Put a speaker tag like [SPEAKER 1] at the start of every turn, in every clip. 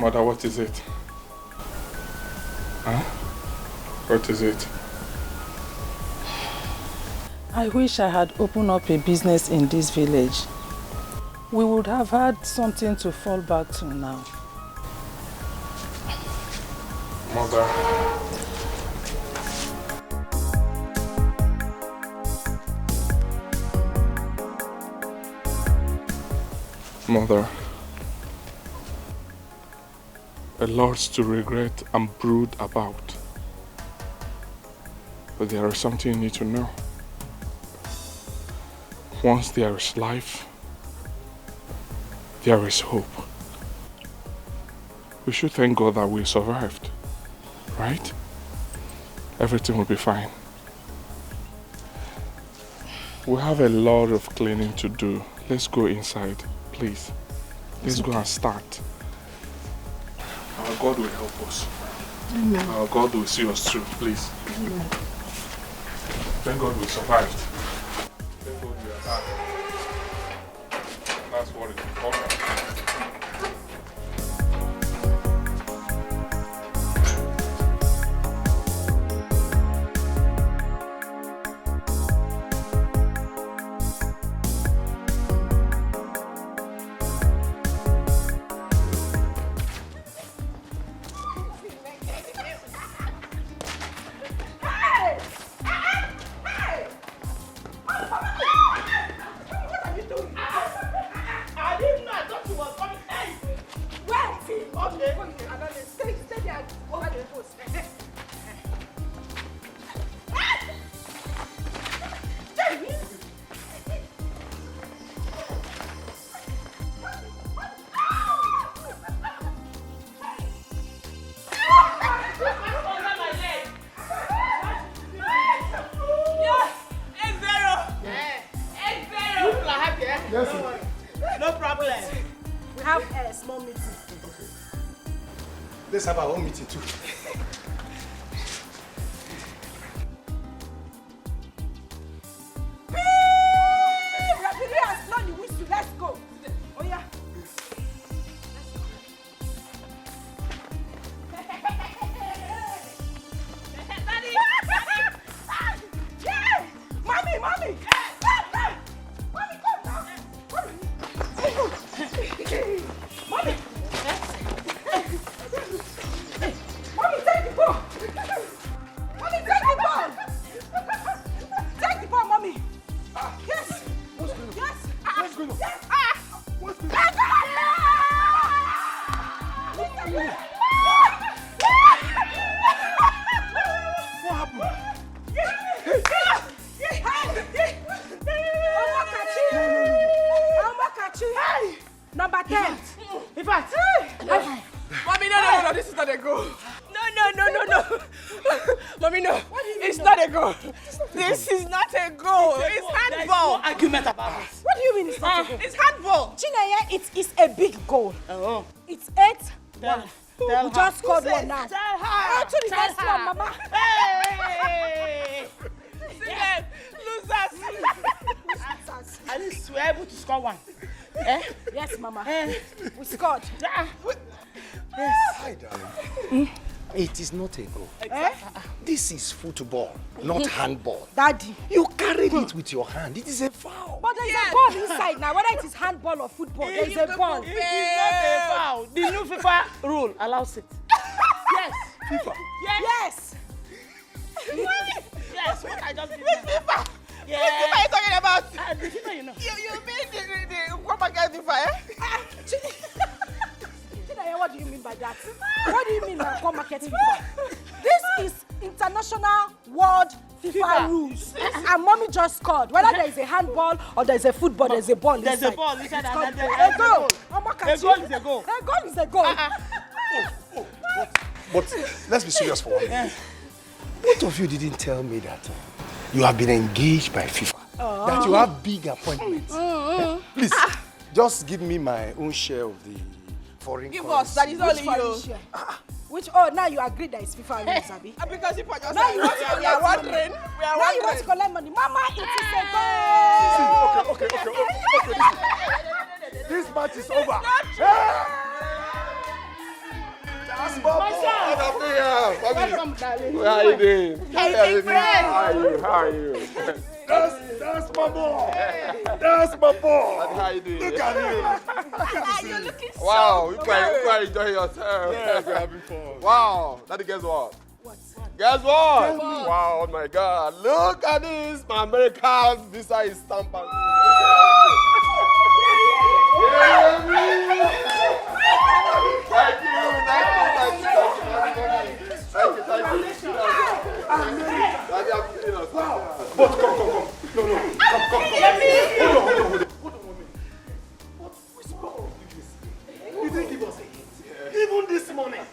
[SPEAKER 1] Mother, what is it? Huh? What is it?
[SPEAKER 2] I wish I had opened up a business in this village. We would have had something to fall back to now.
[SPEAKER 1] Mother. Mother. A lot to regret and brood about. But there is something you need to know. Once there is life, there is hope. We should thank God that we survived, right? Everything will be fine. We have a lot of cleaning to do. Let's go inside, please. Let's go and start. Our God will help us.
[SPEAKER 3] Amen.
[SPEAKER 1] Our God will see us through, please.
[SPEAKER 3] Amen.
[SPEAKER 1] Thank God we survived. Thank God we are back. That's what is important.
[SPEAKER 4] Let's have our own meeting too.
[SPEAKER 3] Let's go. Oh yeah. Daddy! Yeah! Mommy! Mommy, come now! Mommy! Mommy, take the ball! Mommy, take the ball! Take the ball, Mommy! Yes!
[SPEAKER 4] What's going on?
[SPEAKER 3] Yes!
[SPEAKER 4] What's going on?
[SPEAKER 3] Yes!
[SPEAKER 4] What's going on? What happened?
[SPEAKER 3] Number 10.
[SPEAKER 5] In fact,
[SPEAKER 3] Mommy,
[SPEAKER 5] no, this is not a goal. No. Mommy, no. It's not a goal. This is not a goal. It's handball.
[SPEAKER 6] No argument about it.
[SPEAKER 3] What do you mean it's not a goal?
[SPEAKER 5] It's handball.
[SPEAKER 3] Chineye, it is a big goal.
[SPEAKER 5] Oh.
[SPEAKER 3] It's 8.
[SPEAKER 5] Tell
[SPEAKER 3] We just scored one now.
[SPEAKER 5] Tell her.
[SPEAKER 3] On to the next one, Mama.
[SPEAKER 5] Hey! See them, losers. At least we're able to score one. Eh?
[SPEAKER 3] Yes, Mama. We scored.
[SPEAKER 5] Yes.
[SPEAKER 4] Hi, darling. It is not a goal. This is football, not handball.
[SPEAKER 3] Daddy.
[SPEAKER 4] You carried it with your hand. It is a foul.
[SPEAKER 3] But there's a ball inside now. Whether it is handball or football, there's a ball.
[SPEAKER 5] It is not a foul. The new FIFA rule allows it. Yes.
[SPEAKER 4] FIFA.
[SPEAKER 3] Yes.
[SPEAKER 5] Yes, what I just did.
[SPEAKER 6] Which FIFA?
[SPEAKER 5] Yeah.
[SPEAKER 6] Which FIFA are you talking about?
[SPEAKER 5] The FIFA, you know.
[SPEAKER 6] You mean the Kwamaga FIFA, eh?
[SPEAKER 3] Chineye, what do you mean by that? What do you mean by core market FIFA? This is international world FIFA rules. And Mommy just scored. Whether there is a handball or there is a football, there's a ball inside.
[SPEAKER 5] There's a ball inside and there's
[SPEAKER 3] a goal.
[SPEAKER 5] A goal is a goal.
[SPEAKER 3] A goal is a goal.
[SPEAKER 4] But let's be serious for one minute. Both of you didn't tell me that you have been engaged by FIFA. That you have big appointments. Please, just give me my own share of the foreign
[SPEAKER 6] Give
[SPEAKER 4] currency.
[SPEAKER 6] us, that is only you.
[SPEAKER 3] Which, now you agree that it's FIFA rules, Abi?
[SPEAKER 6] Because people just
[SPEAKER 3] Now you want to
[SPEAKER 6] we are
[SPEAKER 3] collect
[SPEAKER 6] wondering.
[SPEAKER 3] money.
[SPEAKER 6] We are
[SPEAKER 3] Now you want to
[SPEAKER 6] wondering.
[SPEAKER 3] collect money. Mama, it is a goal.
[SPEAKER 4] Okay. This match is over.
[SPEAKER 5] My son!
[SPEAKER 6] Welcome, darling.
[SPEAKER 1] How are you doing?
[SPEAKER 5] Hey, big friend!
[SPEAKER 1] How are you? How are you?
[SPEAKER 4] That's my boy. That's my boy.
[SPEAKER 1] How are you doing?
[SPEAKER 4] Look at him.
[SPEAKER 5] You're looking so
[SPEAKER 1] Wow, you are enjoying yourself.
[SPEAKER 4] Yes, we're having fun.
[SPEAKER 1] Wow, daddy, guess what? Guess what? Wow, oh my God. Look at this. My American visa is stamped. Thank you.
[SPEAKER 4] But come. No. Come. Hold on. What whisper of this? You didn't give us a hint. Even this morning.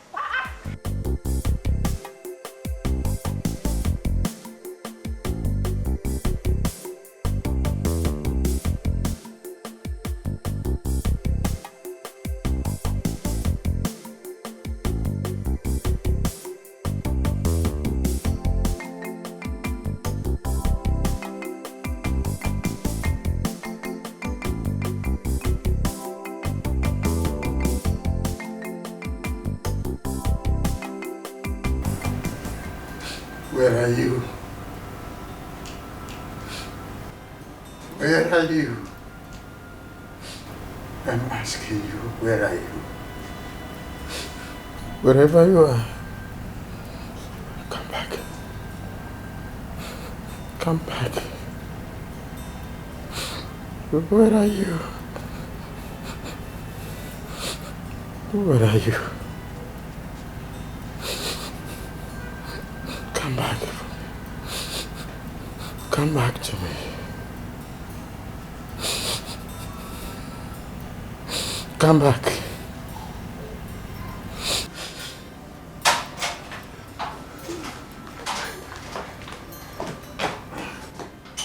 [SPEAKER 7] Where are you? Where are you? I'm asking you, where are you? Wherever you are, come back. Come back. Where are you? Where are you? Come back. Come back to me. Come back.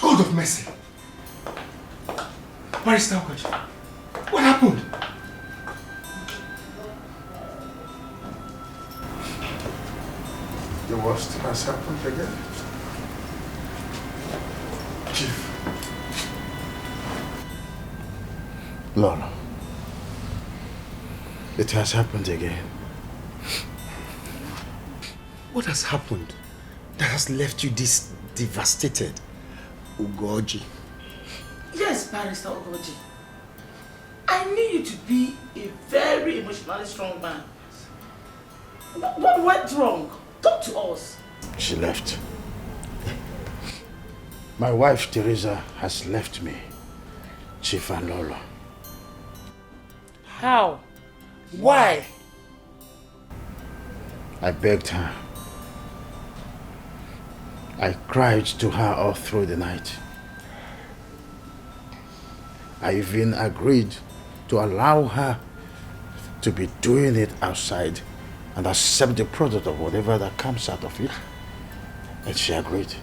[SPEAKER 4] God of mercy. Barrister Okachi, what happened?
[SPEAKER 7] The worst has happened again. Chief. Lola. It has happened again.
[SPEAKER 4] What has happened that has left you this devastated, Ugoji?
[SPEAKER 8] Yes, Barrister Ogoji. I need you to be a very emotionally strong man. What went wrong? Talk to us.
[SPEAKER 7] She left. My wife, Teresa, has left me, Chief and Lola.
[SPEAKER 8] How? Why?
[SPEAKER 7] I begged her. I cried to her all through the night. I even agreed to allow her to be doing it outside and accept the product of whatever that comes out of it. And she agreed.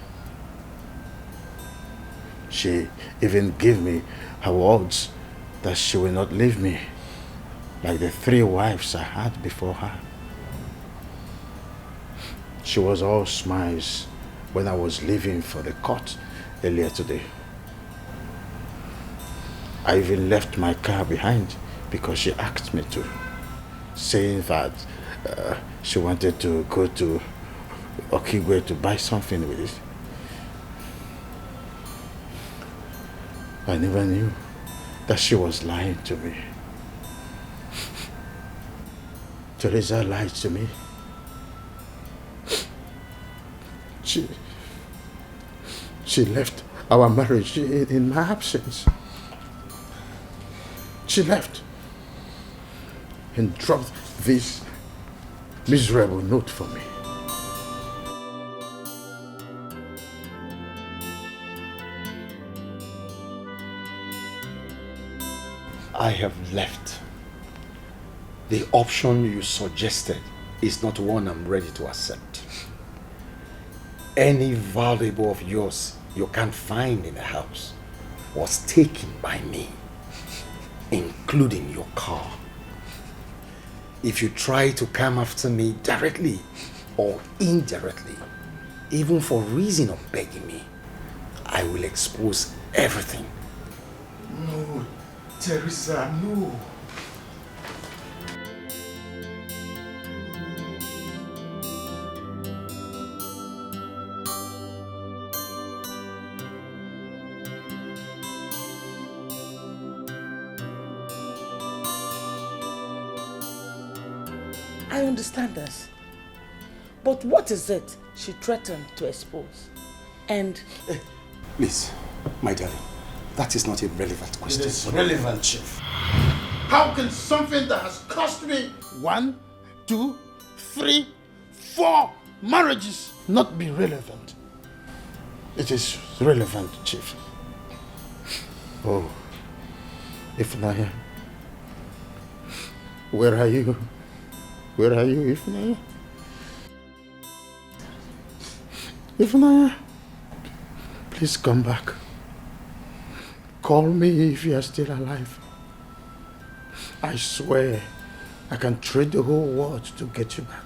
[SPEAKER 7] She even gave me her words that she will not leave me like the 3 wives I had before her. She was all smiles when I was leaving for the court earlier today. I even left my car behind because she asked me to, saying that she wanted to go to Okigwe to buy something with it. I never knew that she was lying to me. Teresa lied to me. She left our marriage in my absence. She left and dropped this miserable note for me.
[SPEAKER 4] I have left. The option you suggested is not one I'm ready to accept. Any valuable of yours you can't find in the house was taken by me, including your car. If you try to come after me directly or indirectly, even for reason of begging me, I will expose everything.
[SPEAKER 7] No, Teresa, no.
[SPEAKER 8] I understand this. But what is it she threatened to expose? And...
[SPEAKER 4] Please, my darling, that is not a relevant question.
[SPEAKER 7] It is relevant, Chief. How can something that has cost me 1, 2, 3, 4 marriages not be relevant? It is relevant, Chief. Oh, Ifnaya. Where are you? Where are you, Ifnaya? Ifnaya, please come back. Call me if you are still alive. I swear I can trade the whole world to get you back.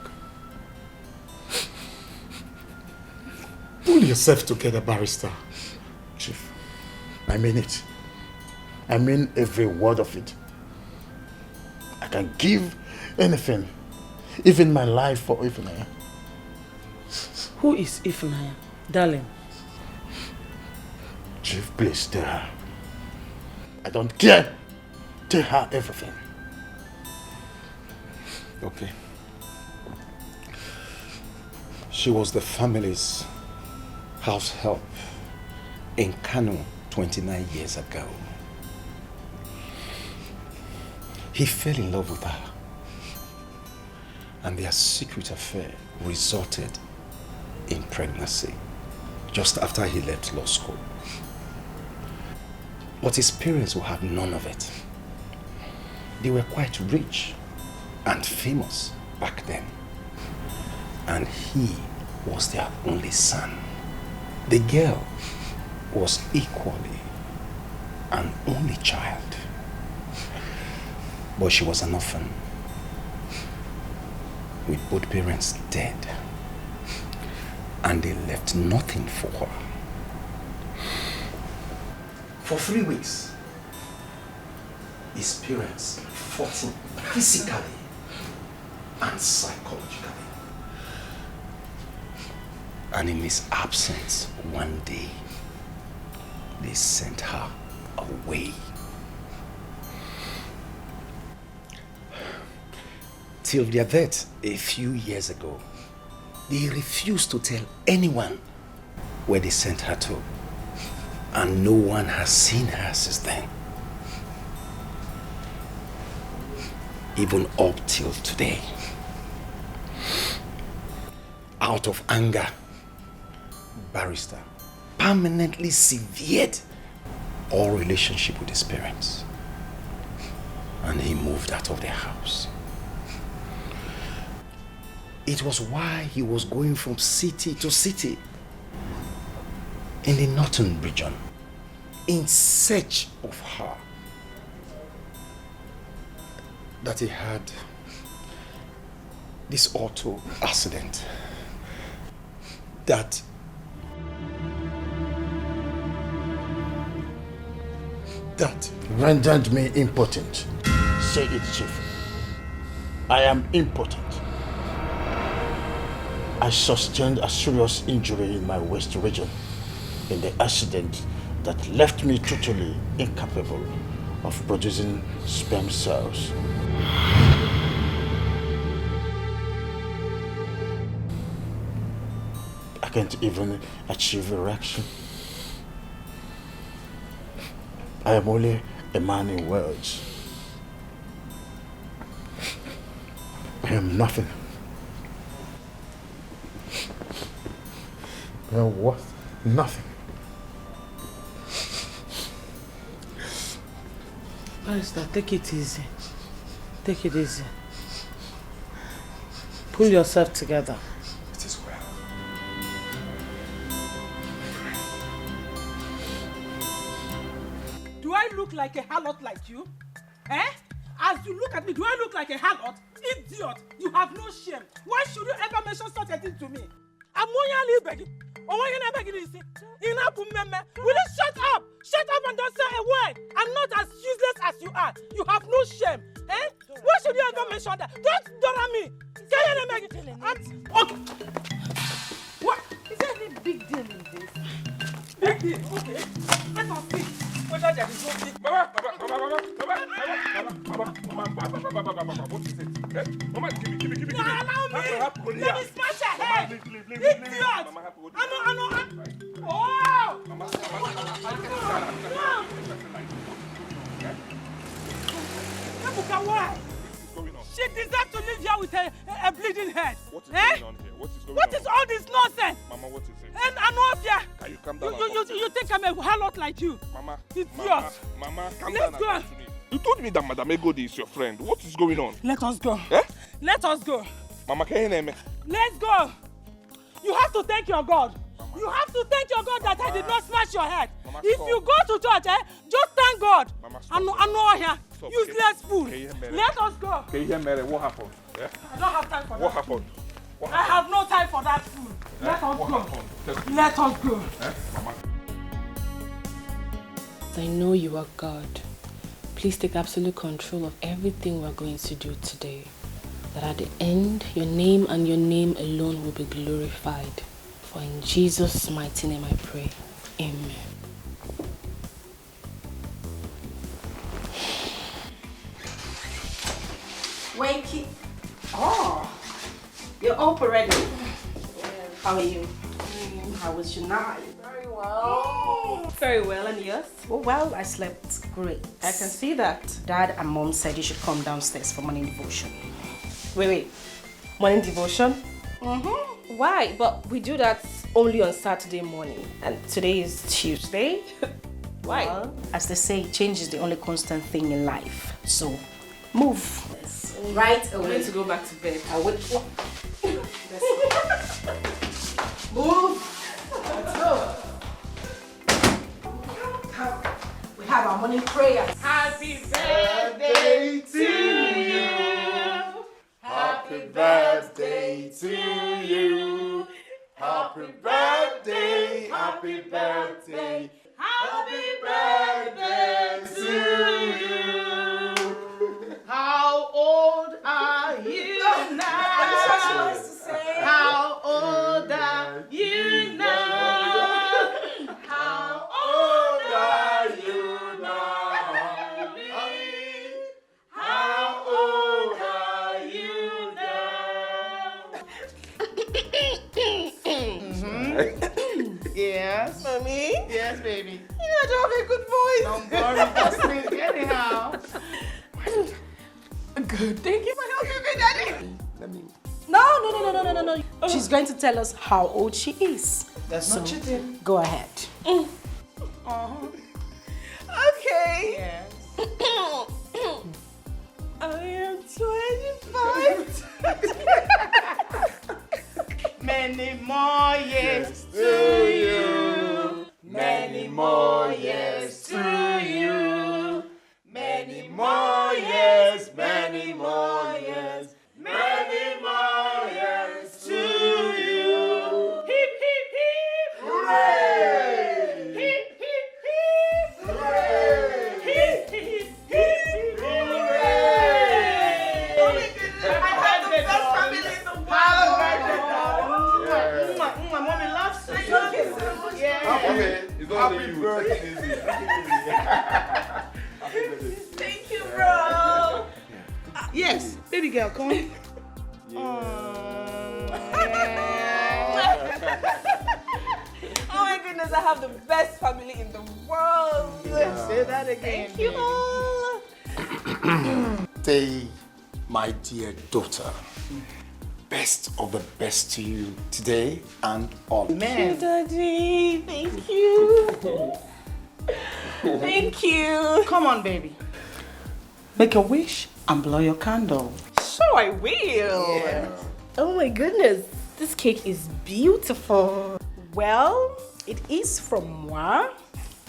[SPEAKER 7] Pull yourself together, barrister. Chief, I mean it. I mean every word of it. I can give anything, even my life for Ifnaya.
[SPEAKER 8] Who is Ifnaya, darling?
[SPEAKER 7] Chief, please tell her. I don't care. Tell her everything.
[SPEAKER 4] Okay. She was the family's house help in Kano 29 years ago. He fell in love with her, and their secret affair resulted in pregnancy just after he left law school. But his parents will have none of it. They were quite rich and famous back then, and he was their only son. The girl was equally an only child, but she was an orphan with both parents dead, and they left nothing for her. For 3 weeks, his parents fought him physically and psychologically. And in his absence, one day, they sent her away. Till their death a few years ago, they refused to tell anyone where they sent her to. And no one has seen her since then. Even up till today. Out of anger, Barrister permanently severed all relationship with his parents. And he moved out of their house. It was why he was going from city to city in the northern region in search of her that he had this auto accident that
[SPEAKER 7] rendered me impotent. Say it, Chief. I am impotent. I sustained a serious injury in my waist region in the accident that left me totally incapable of producing sperm cells. I can't even achieve erection. I am only a man in words. I am nothing. I am worth nothing.
[SPEAKER 8] Barrister, take it easy. Take it easy. Pull yourself together.
[SPEAKER 4] it is well.
[SPEAKER 3] Do I look like a harlot like you? Eh? As you look at me, do I look like a harlot? Idiot! You have no shame. Why should you ever mention such a thing to me? I'm only begging. Oh, why can I beg you? Will you shut up? Shut up and don't say a word. I'm not as useless as you are. You have no shame. Eh? Why should you ever mention that? Don't dora me. Okay. What?
[SPEAKER 5] Is there any big deal in this?
[SPEAKER 3] Big deal? Okay. Let us see whether there is no big.
[SPEAKER 1] Mama, what is it? Eh? Mama, give me.
[SPEAKER 5] Let me smash her head.
[SPEAKER 1] Leave.
[SPEAKER 5] Idiot.
[SPEAKER 1] Mama, happy.
[SPEAKER 5] I know. Oh.
[SPEAKER 1] Mama.
[SPEAKER 5] Ebuka, why?
[SPEAKER 1] Going on?
[SPEAKER 5] She deserves to live here with a bleeding head.
[SPEAKER 1] What is going on here?
[SPEAKER 5] What is all this nonsense?
[SPEAKER 1] Mama, what is it?
[SPEAKER 5] And Anofia,
[SPEAKER 1] Can you calm down?
[SPEAKER 5] you think I'm a harlot like you?
[SPEAKER 1] Mama,
[SPEAKER 5] Idiot.
[SPEAKER 1] Mama, calm
[SPEAKER 5] Let's
[SPEAKER 1] down.
[SPEAKER 5] go.
[SPEAKER 1] And talk to me. You told me that Madam Egodi is your friend. What is going on?
[SPEAKER 5] Let us go.
[SPEAKER 1] Eh?
[SPEAKER 5] Let us go.
[SPEAKER 1] Mama, can you name me?
[SPEAKER 5] Let's go. You have to thank your God. Mama. You have to thank your God that I did not smash your head.
[SPEAKER 1] Mama,
[SPEAKER 5] if
[SPEAKER 1] stop.
[SPEAKER 5] you go to church, just thank God.
[SPEAKER 1] Mama, stop.
[SPEAKER 5] I know here.
[SPEAKER 1] Stop.
[SPEAKER 5] Useless fool.
[SPEAKER 1] Can you hear me?
[SPEAKER 5] Let us go.
[SPEAKER 1] Can you hear Mary? What happened? Yeah?
[SPEAKER 5] I don't have time for that.
[SPEAKER 1] What happened?
[SPEAKER 5] I have no time for that fool. Let us
[SPEAKER 1] What
[SPEAKER 5] go.
[SPEAKER 1] happened?
[SPEAKER 5] Let us go.
[SPEAKER 1] Mama.
[SPEAKER 9] I know you are God. Please take absolute control of everything we're going to do today. That at the end, your name and your name alone will be glorified. For in Jesus' mighty name I pray. Amen.
[SPEAKER 3] Wakey. Oh, you're up already. How are you? How was your night?
[SPEAKER 10] Very well. Very well, and yours?
[SPEAKER 3] Oh, well, I slept great.
[SPEAKER 10] I can see that.
[SPEAKER 3] Dad and Mom said you should come downstairs for morning devotion.
[SPEAKER 10] Wait. Morning devotion? Mm-hmm. Why? But we do that only on Saturday morning, and today is Tuesday. Why?
[SPEAKER 3] Well, as they say, change is the only constant thing in life. So, move. Yes. Right
[SPEAKER 10] I'm
[SPEAKER 3] away.
[SPEAKER 10] going to go back to bed.
[SPEAKER 3] I will. Move. Let's go. We have our morning prayer.
[SPEAKER 5] Happy birthday to you.
[SPEAKER 4] Happy birthday to you. Happy birthday, happy birthday, happy birthday to you.
[SPEAKER 5] How old are you now? How old are you now?
[SPEAKER 4] How old are you now? How old are you now?
[SPEAKER 5] Yes.
[SPEAKER 8] Mommy?
[SPEAKER 5] Yes, baby.
[SPEAKER 8] You know, I don't have a good voice.
[SPEAKER 5] Don't worry, just me anyhow.
[SPEAKER 8] Good. Thank you for helping me, Daddy.
[SPEAKER 3] No. She's going to tell us how old she is.
[SPEAKER 8] That's not cheating.
[SPEAKER 3] Go ahead.
[SPEAKER 8] Okay.
[SPEAKER 5] Yes.
[SPEAKER 8] I am 25.
[SPEAKER 5] Many more years to you. Many more years to you. Many more years, many more years, many more years to you. Hip, hip, hip. Hooray! Hip, hip, hip. Hooray! Hip, hip, hip. Hooray!
[SPEAKER 8] Oh my goodness, I have the best family in the world.
[SPEAKER 5] Happy birthday, darling. Mommy loves you.
[SPEAKER 8] I love you so much.
[SPEAKER 5] Yeah.
[SPEAKER 4] Happy birthday.
[SPEAKER 8] Thank you, bro.
[SPEAKER 5] Yes, baby girl, come.
[SPEAKER 8] Oh my goodness, I have the best family in the world.
[SPEAKER 5] Say that again.
[SPEAKER 8] Thank you all.
[SPEAKER 4] Day, my dear daughter, best of the best to you today and all.
[SPEAKER 5] Man.
[SPEAKER 8] Daddy, thank you. Thank you.
[SPEAKER 5] Come on, baby.
[SPEAKER 3] Make a wish and blow your candle.
[SPEAKER 8] Sure, I will.
[SPEAKER 5] Yeah.
[SPEAKER 8] Oh my goodness, this cake is beautiful.
[SPEAKER 3] Well, it is from moi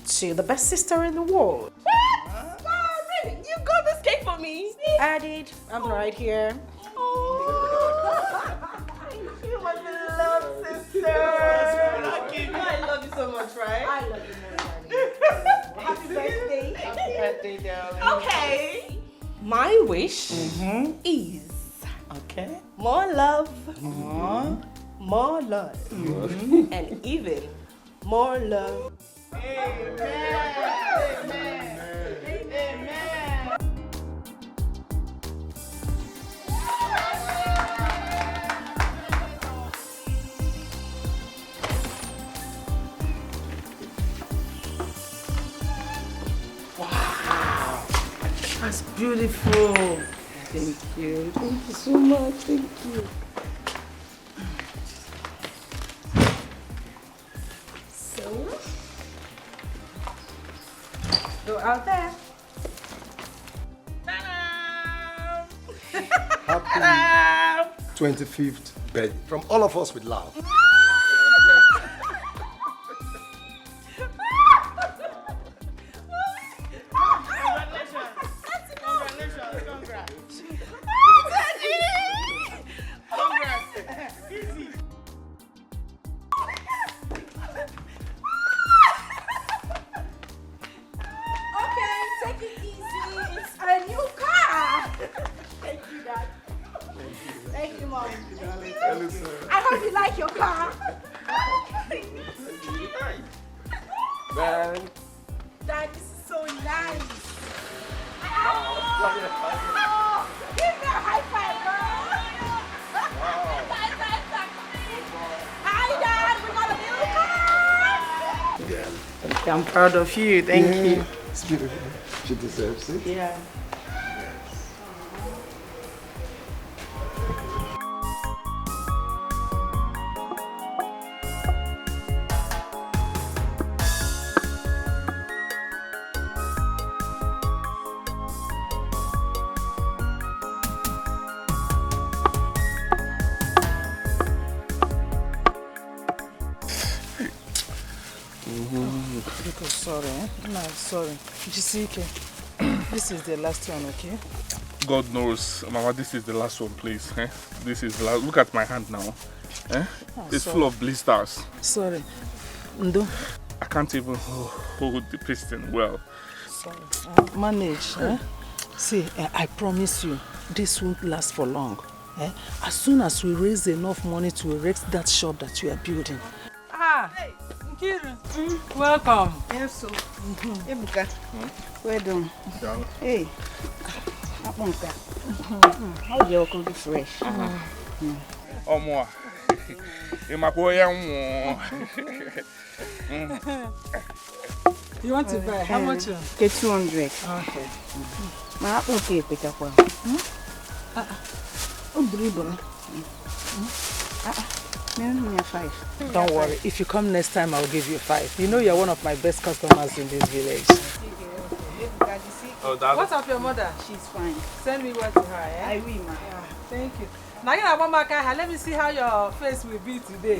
[SPEAKER 3] to the best sister in the world.
[SPEAKER 8] What? Wow, really? You got this cake for me?
[SPEAKER 3] I did. I'm right here.
[SPEAKER 8] Oh, thank you, my beloved sister. I love you so much, right?
[SPEAKER 3] I love you more, Daddy. Happy birthday.
[SPEAKER 5] Happy birthday, darling.
[SPEAKER 8] Okay. My wish is
[SPEAKER 3] Okay.
[SPEAKER 8] more love, more love, and even more love.
[SPEAKER 5] Amen. Amen. Amen.
[SPEAKER 2] That's beautiful. Thank you. Thank you so much. Thank you.
[SPEAKER 3] So, go out there.
[SPEAKER 4] Happy 25th birthday from all of us with love.
[SPEAKER 5] I'm proud of you. Thank you.
[SPEAKER 4] It's beautiful. She deserves it.
[SPEAKER 5] Yeah.
[SPEAKER 2] Sorry, no, sorry. Jisike, this is the last one, okay?
[SPEAKER 1] God knows, Mama, this is the last one, please. Eh? This is the last. Look at my hand now. Eh? It's full of blisters.
[SPEAKER 2] Sorry. Ndo.
[SPEAKER 1] I can't even hold the piston well.
[SPEAKER 2] Sorry. Manage. Eh? See, I promise you, this won't last for long. Eh? As soon as we raise enough money to erect that shop that you are building.
[SPEAKER 3] Hey, Nkiru. Welcome.
[SPEAKER 6] Yes, so. Ebuka. Well done. Hey. Apunka. How you all be fresh?
[SPEAKER 1] Oh, more.
[SPEAKER 2] You want to buy? How much?
[SPEAKER 6] 200.
[SPEAKER 2] Okay.
[SPEAKER 6] Ma okay, Peter.
[SPEAKER 2] Don't worry. If you come next time, I'll give you 5. You know you're one of my best customers in this village.
[SPEAKER 1] Oh, Dad.
[SPEAKER 3] What's up, your mother?
[SPEAKER 6] She's fine.
[SPEAKER 3] Send me word to her, eh?
[SPEAKER 6] I will, ma.
[SPEAKER 3] Yeah, thank you. Now, you know, let me see how your face will be today.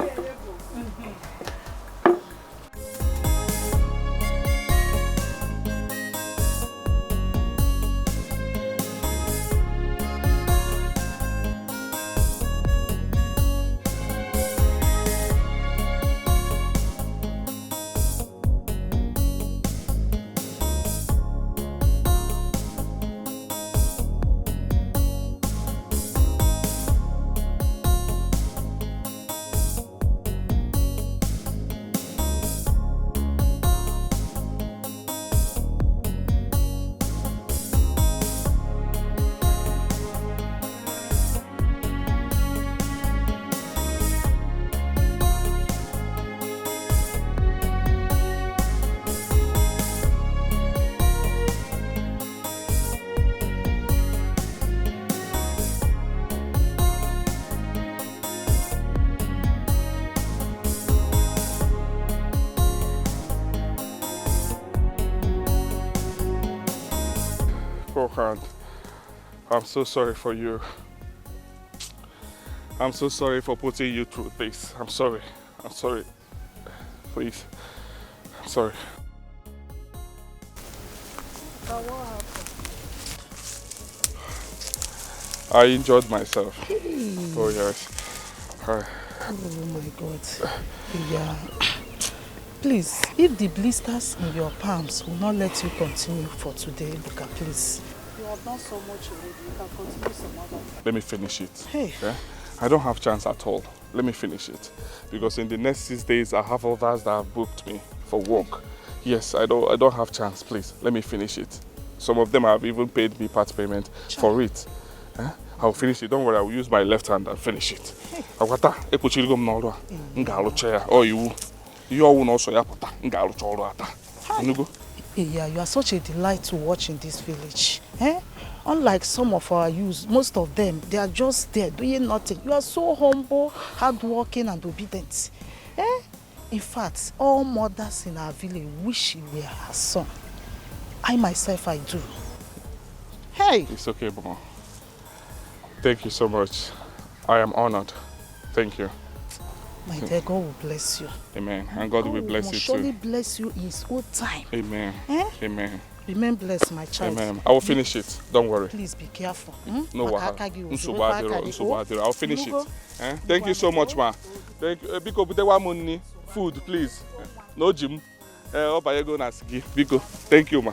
[SPEAKER 1] I'm so sorry for you. I'm so sorry for putting you through this. I'm sorry. I'm sorry. Please. I'm sorry. I enjoyed myself. Oh yes.
[SPEAKER 2] Oh my God. Yeah. Please, if the blisters in your palms will not let you continue for today, Luca, please.
[SPEAKER 6] You have done so much already. You can continue some other.
[SPEAKER 1] Let me finish it.
[SPEAKER 2] Hey.
[SPEAKER 1] Yeah? I don't have chance at all. Let me finish it. Because in the next 6 days, I have others that have booked me for work. Yes, I don't have chance, please. Let me finish it. Some of them have even paid me part payment for it. I'll finish it. Don't worry, I will use my left hand and finish it. Awata, ekuchirigo mnoro. Nga alucha ya. Oh, you all will also yapota. Nga alucha oro ata. Nugo.
[SPEAKER 2] Yeah, you are such a delight to watch in this village. Eh? Unlike some of our youths, most of them, they are just there doing nothing. You are so humble, hardworking and obedient. Eh? In fact, all mothers in our village wish you were her son. I myself, I do. Hey!
[SPEAKER 1] It's okay, Mama. Thank you so much. I am honored. Thank you.
[SPEAKER 2] My dear, God will bless you.
[SPEAKER 1] Amen. And God will bless you
[SPEAKER 2] surely
[SPEAKER 1] too.
[SPEAKER 2] bless you in His own time.
[SPEAKER 1] Amen.
[SPEAKER 2] Eh?
[SPEAKER 1] Amen.
[SPEAKER 2] Remain blessed, my child.
[SPEAKER 1] Amen. I will finish it. Don't worry.
[SPEAKER 2] Please be careful.
[SPEAKER 1] No wahala. I'll finish it. Eh? Thank you so much, ma. Thank you. Biko butewa money, food, please. No gym. Obayego na sigi. Biko. Thank you, ma.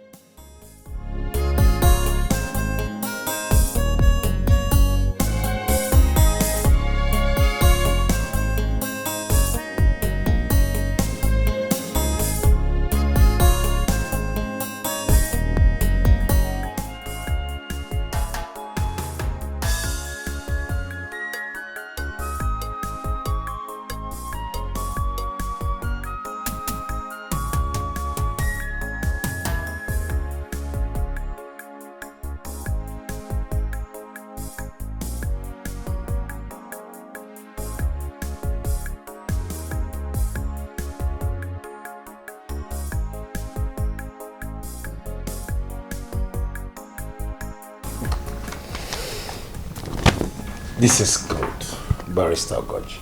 [SPEAKER 4] This is good, Barrister Ogoji.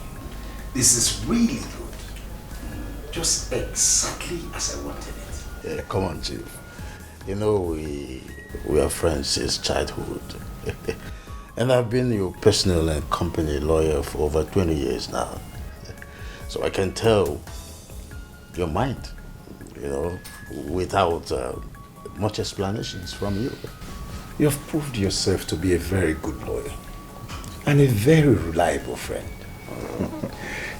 [SPEAKER 4] This is really good. Just exactly as I wanted it.
[SPEAKER 7] Yeah, come on, Chief. You know, we are friends since childhood. And I've been your personal and company lawyer for over 20 years now. So I can tell your mind, you know, without much explanations from you.
[SPEAKER 4] You have proved yourself to be a very good lawyer and a very reliable friend.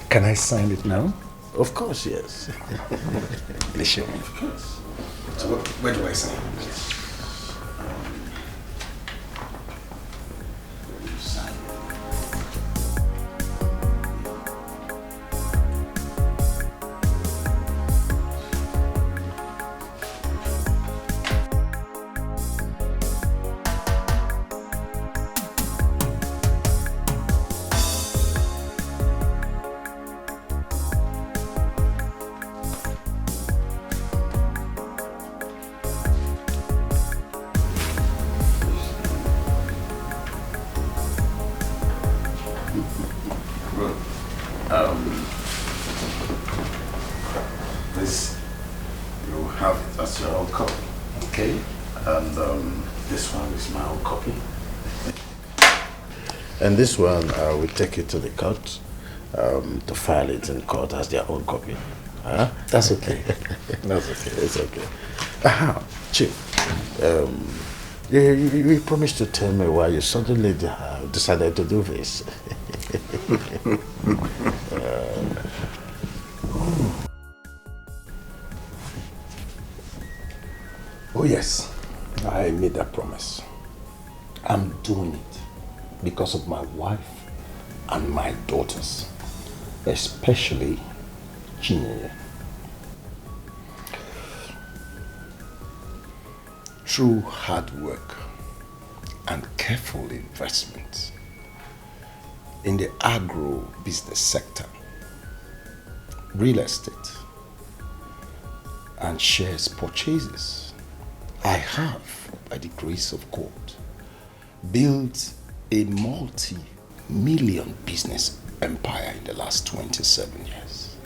[SPEAKER 4] Can I sign it now?
[SPEAKER 7] Of course, yes.
[SPEAKER 4] Please show me. Of course. So where do I sign? This, you have it as your own copy, okay? And this one is my own copy.
[SPEAKER 7] And this one, we take it to the court to file it in court as their own copy. Huh?
[SPEAKER 4] That's okay. That's okay.
[SPEAKER 7] It's okay. Aha, Chief, you promised to tell me why you suddenly decided to do this.
[SPEAKER 4] Oh yes, I made that promise. I'm doing it because of my wife and my daughters, especially Chinyere. Through hard work and careful investments in the agro-business sector, real estate, and shares purchases, I have, by the grace of God, built a multi-million business empire in the last 27 years.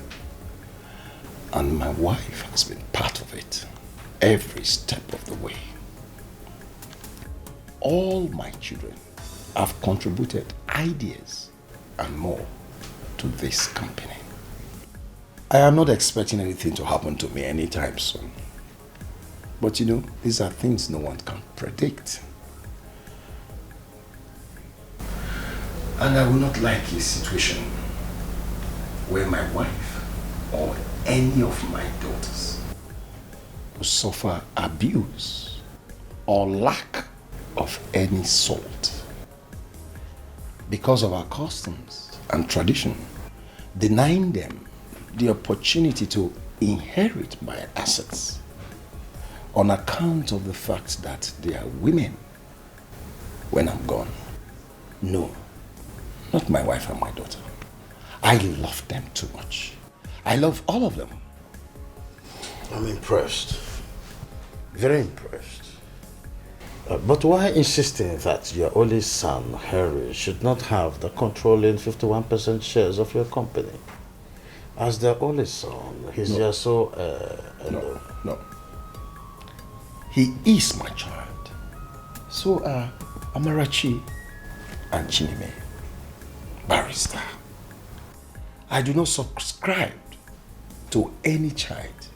[SPEAKER 4] And my wife has been part of it every step of the way. All my children have contributed ideas and more to this company. I am not expecting anything to happen to me anytime soon. But you know, these are things no one can predict. And I will not like a situation where my wife or any of my daughters will suffer abuse or lack of any sort because of our customs and tradition, denying them the opportunity to inherit my assets on account of the fact that they are women when I'm gone. No, not my wife and my daughter. I love them too much. I love all of them.
[SPEAKER 7] I'm impressed. Very impressed. But why insisting that your only son, Henry, should not have the controlling 51% shares of your company? As the only son, he's just so...
[SPEAKER 4] No. He is my child. So are Amarachi and Chinime, barrister. I do not subscribe to any child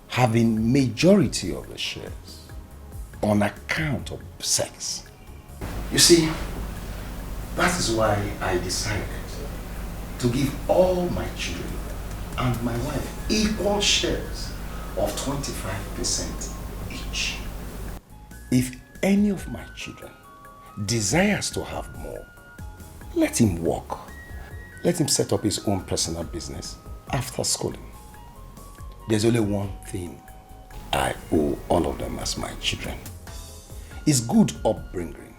[SPEAKER 4] having majority of the shares on account of sex. You see, that is why I decided to give all my children and my wife equal shares of 25% each. If any of my children desires to have more, let him work. Let him set up his own personal business after schooling. There's only one thing I owe all of them as my children. It's good upbringing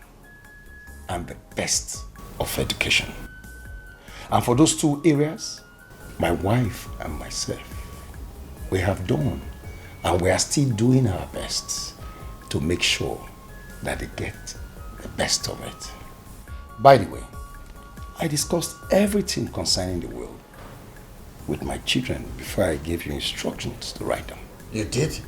[SPEAKER 4] and the best of education. And for those two areas, my wife and myself, we have done and we are still doing our best to make sure that they get the best of it. By the way, I discussed everything concerning the will with my children before I gave you instructions to write them.
[SPEAKER 7] You did?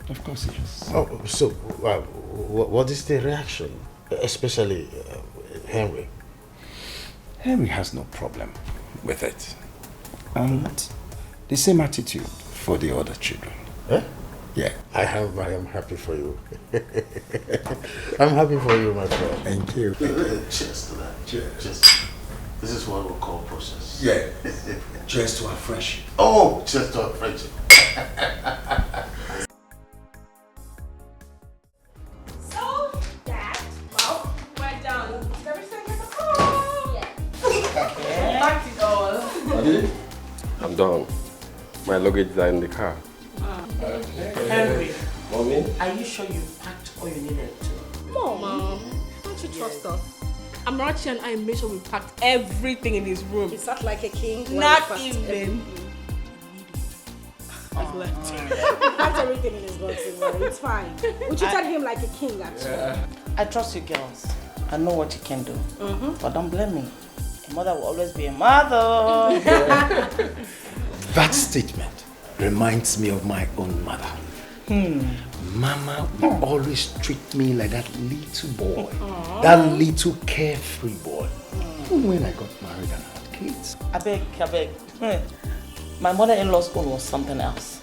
[SPEAKER 4] Of course, yes.
[SPEAKER 7] Oh, so what is the reaction? Especially Henry.
[SPEAKER 4] Henry has no problem with it. And the same attitude for the other children.
[SPEAKER 7] Eh?
[SPEAKER 4] Yeah.
[SPEAKER 7] I am happy for you. I'm happy for you, my friend.
[SPEAKER 4] Thank you.
[SPEAKER 7] Cheers to that. Cheers. This is what we call process.
[SPEAKER 4] Yeah. Cheers to our friendship.
[SPEAKER 7] Oh, cheers to our friendship.
[SPEAKER 10] So, Dad, well, we're done. Is everything in the car? Yeah. Packed it all.
[SPEAKER 11] I'm done. My luggage is in the car.
[SPEAKER 8] Henry,
[SPEAKER 11] Mommy?
[SPEAKER 8] are you sure you packed all you needed to?
[SPEAKER 10] Mom, don't you trust us? Amarachi and I made sure we packed everything in his room.
[SPEAKER 3] He sat like a king.
[SPEAKER 10] Not even.
[SPEAKER 3] Packed everything in his boxing. It's fine. Would you tell him like a king, actually?
[SPEAKER 8] I trust you girls. I know what you can do. But don't blame me. A mother will always be a mother.
[SPEAKER 4] That statement reminds me of my own mother. Mama would always treat me like that little boy. That little carefree boy. Even when I got married and had kids.
[SPEAKER 8] I beg. My mother-in-law's own was something else.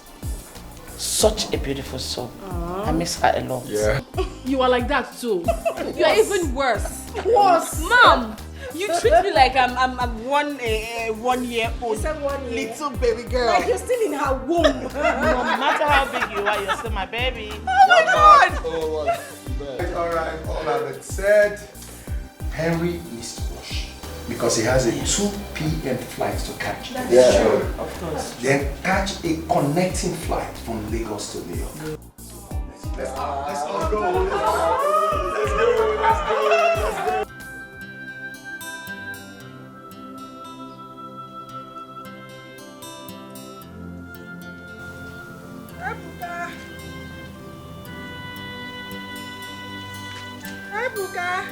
[SPEAKER 8] Such a beautiful soul. I miss her a lot.
[SPEAKER 11] Yeah.
[SPEAKER 10] You are like that too. You are even worse. Worse. Mom, you treat me like I'm 1 year old.
[SPEAKER 3] 1 year.
[SPEAKER 10] Little baby girl.
[SPEAKER 3] Like you're still in her womb.
[SPEAKER 8] No matter how big you are, you're still my baby.
[SPEAKER 10] Oh my God!
[SPEAKER 4] Alright, all that being said, Henry needs to wash because he has a 2 p.m. flight to catch.
[SPEAKER 8] That's true. Of course.
[SPEAKER 4] Then catch a connecting flight from Lagos to New York. Let's all go. Let's go.
[SPEAKER 3] Ebuka.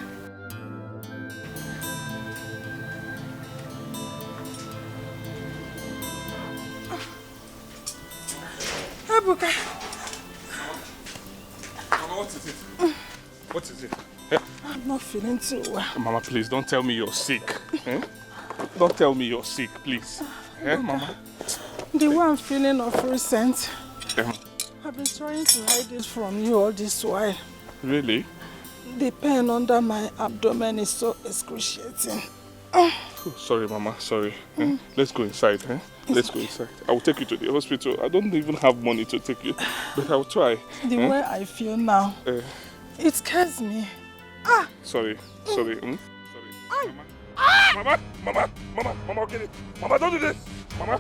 [SPEAKER 3] Ebuka.
[SPEAKER 1] Mama, what is it? What is it?
[SPEAKER 3] I'm not feeling too well.
[SPEAKER 1] Mama, please don't tell me you're sick. Don't tell me you're sick, please. Mama?
[SPEAKER 3] The way I'm feeling of recent,
[SPEAKER 1] Um,
[SPEAKER 3] I've been trying to hide it from you all this while.
[SPEAKER 1] Really?
[SPEAKER 3] The pain under my abdomen is so excruciating.
[SPEAKER 1] Oh, sorry, Mama, sorry. Let's go inside. Let's go inside. I will take you to the hospital. I don't even have money to take you, but I'll try.
[SPEAKER 3] The way I feel now, it scares me.
[SPEAKER 1] Sorry. Sorry. Mama, get it. Mama, don't do this. Mama,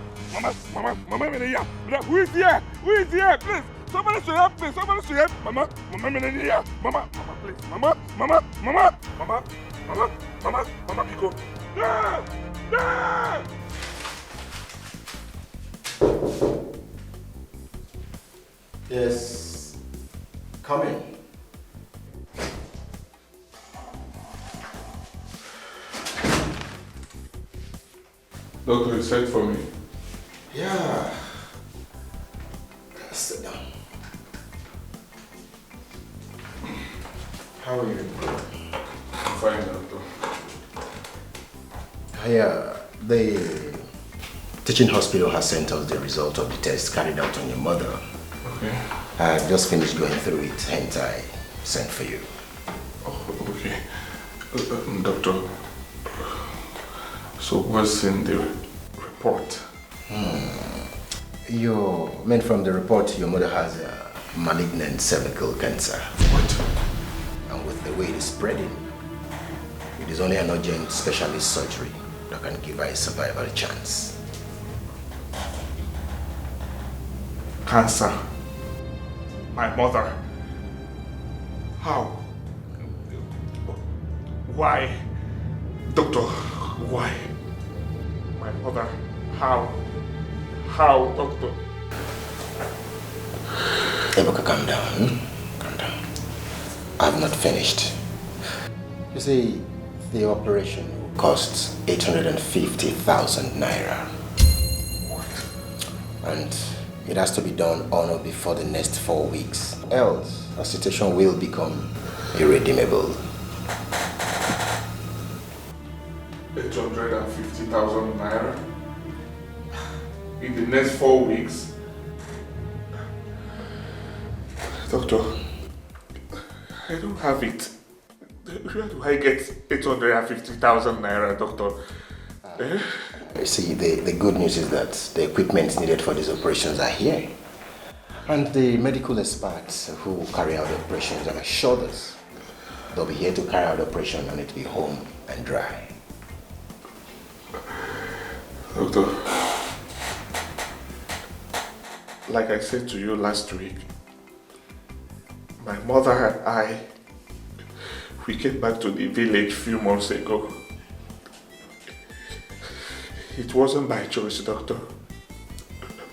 [SPEAKER 1] who is here? Who is here? Please. Somebody should help me. Somebody should help. Mama, Mama, please. Mama, Pico. Yeah! Yeah!
[SPEAKER 4] Yes. Come in.
[SPEAKER 1] Doctor, you said for me.
[SPEAKER 4] Yeah. Sit down. How are you?
[SPEAKER 1] I'm fine, doctor.
[SPEAKER 4] The teaching hospital has sent us the result of the test carried out on your mother.
[SPEAKER 1] Okay.
[SPEAKER 4] I just finished going through it, hence I sent for you.
[SPEAKER 1] Oh, okay. Doctor, so what's in the report?
[SPEAKER 4] From the report, your mother has a malignant cervical cancer.
[SPEAKER 1] What?
[SPEAKER 4] And with the way it is spreading, it is only an urgent specialist surgery that can give her a survival chance.
[SPEAKER 1] Cancer. My mother. How? Why? Doctor, why? My mother. How? How, doctor?
[SPEAKER 4] Ebuka, calm down. Calm down. I've not finished. You see, the operation costs 850,000 naira.
[SPEAKER 1] What?
[SPEAKER 4] And it has to be done on or before the next 4 weeks. Else, our situation will become irredeemable.
[SPEAKER 1] 850,000 naira? In the next 4 weeks? Doctor, I don't have it. Where do I get 850,000 naira, doctor?
[SPEAKER 4] You see, the good news is that the equipment needed for these operations are here. And the medical experts who carry out the operations have assured us they'll be here to carry out the operation and it will be home and dry.
[SPEAKER 1] Doctor, like I said to you last week, my mother and we came back to the village a few months ago. It wasn't by choice, doctor,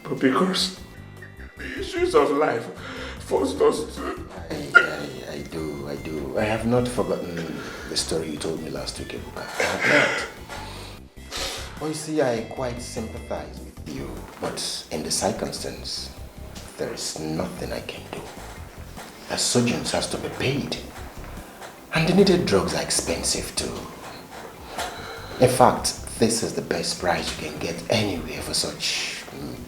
[SPEAKER 1] but because the issues of life forced us to...
[SPEAKER 4] I do. I have not forgotten the story you told me last week, Ebuka. I have not. Oh, you see, I quite sympathize with you, but in the circumstance, there is nothing I can do. The surgeons has to be paid, and the needed drugs are expensive too. In fact, this is the best price you can get anywhere for such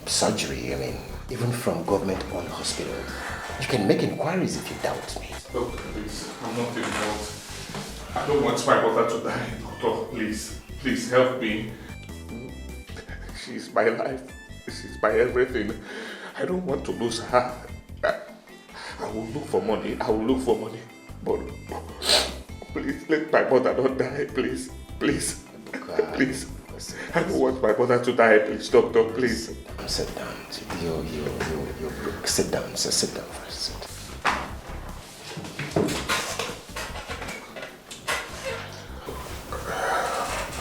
[SPEAKER 4] surgery. I mean, even from government-owned hospitals. You can make inquiries if you doubt me.
[SPEAKER 1] Doctor, please, I'm not involved. I don't want my mother to die, doctor. Please help me. She's my life. She's my everything. I don't want to lose her. I will look for money. But please, let my mother not die, please. Please. Please. I don't want my mother to die, please, doctor, please.
[SPEAKER 4] Sit down. You sit down, sir. Sit down first. Sit.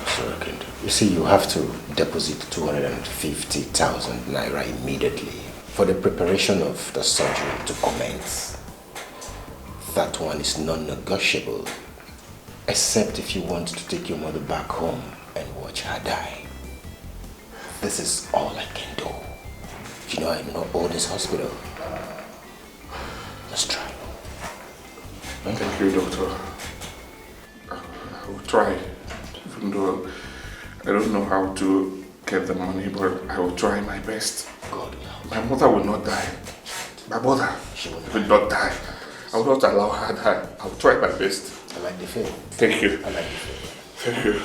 [SPEAKER 4] So I can do. You see, you have to deposit 250,000 naira immediately for the preparation of the surgery to commence. That one is non-negotiable, except if you want to take your mother back home and watch her die. This is all I can do. You know, I'm not old this hospital. Let's try.
[SPEAKER 1] Thank you, doctor. I will try, even though I don't know how to get the money, but I will try my best.
[SPEAKER 4] God.
[SPEAKER 1] My mother will not die. My mother will not die. I will not allow her to die. I will try my best.
[SPEAKER 4] I like the faith.
[SPEAKER 1] Thank you.
[SPEAKER 4] I like the faith.
[SPEAKER 1] Thank you.